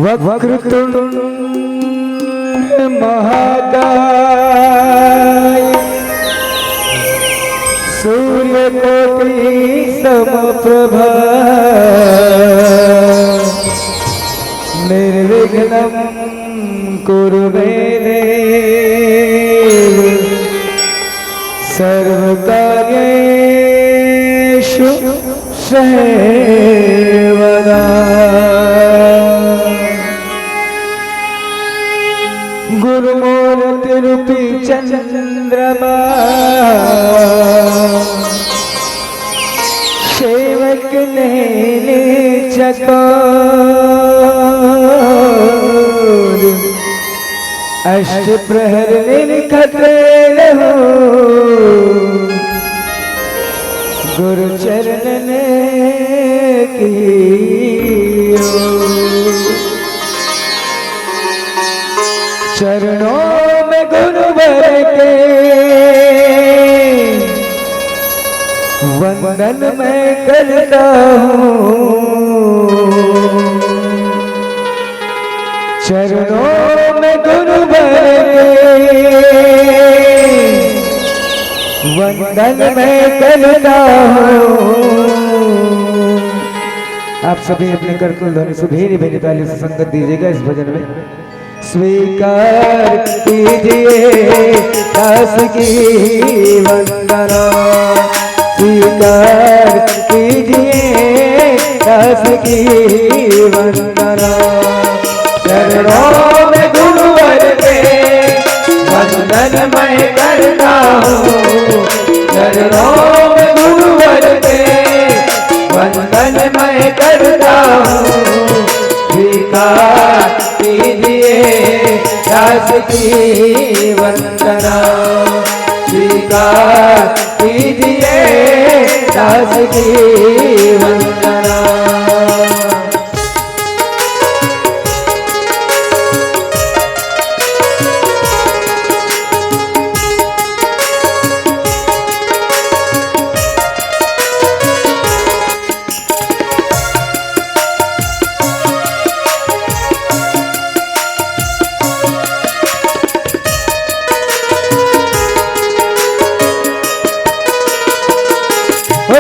वक्रतुंड महाकाय सूर्यकोटि समप्रभा निर्विघ्नं कुरु मे देव सर्वकार्येषु सर्वदा। गुरुमूर्ति रूपी चंद्रमा सेवक ने चकोर अष्ट प्रहर निखत रहो गुरु चरण की चरणों में गुरुवर के वंदन मैं करता हूँ। चरणों में गुरुवर के वंदन मैं करता हूँ। आप सभी अपने करकुल ध्वनि सुधीरी बेनी ताली से संगत दीजिएगा इस भजन में। स्वीकार कीजिए दास की वंदना, स्वीकार कीजिए दास की वंदना। चरणों में गुरुवर के वंदन मैं करता हूँ। चरणों में गुरुवर के वंदन मैं करता हूँ। स्वीकार कीजिए दास की वंदना, स्वीकार कीजिए दास की वंदना।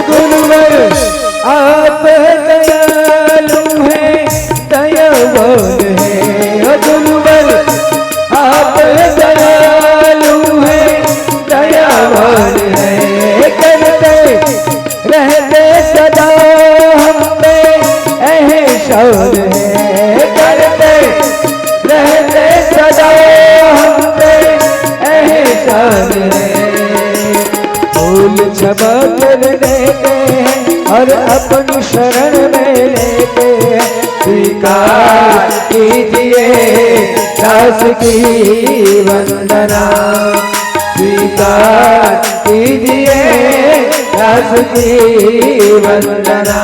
गुरुवर आप दयालु हैं, दयावान हैं। गुरुवर आप दयालु हैं, दयावान हैं। करते रहते सदा हम पे एहसान है। करते रहते सदा हम पे एहसान है। भूल क्षमा कर देते हैं और अपनी शरण में लेते हैं। स्वीकार कीजिए दास की वंदना, स्वीकार कीजिए दास की वंदना।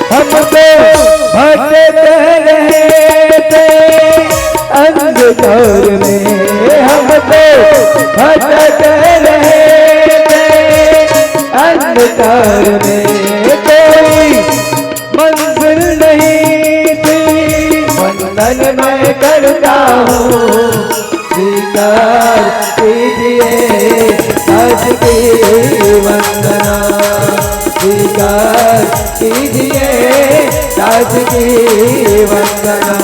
हमको भटकते रहते अंधकार में, हमको भटकते रहते अंधकार में। कोई मंजिल नहीं थी वंदन मैं करता हूँ। स्वीकार कीजिए दास की वंदना, स्वीकार कीजिए दास की वंदना,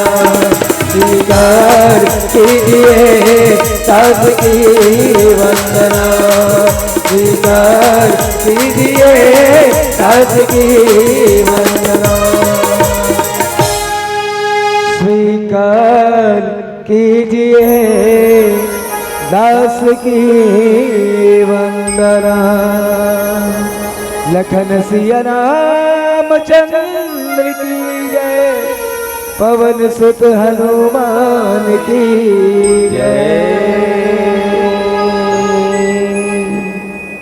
स्वीकार कीजिए दास की वंदना, स्वीकार कीजिए दास की वंदना। स्वीकार कीजिए दास की वंदना। लखन सिया रामचंद्र की जय, पवन सुत हनुमान की जय।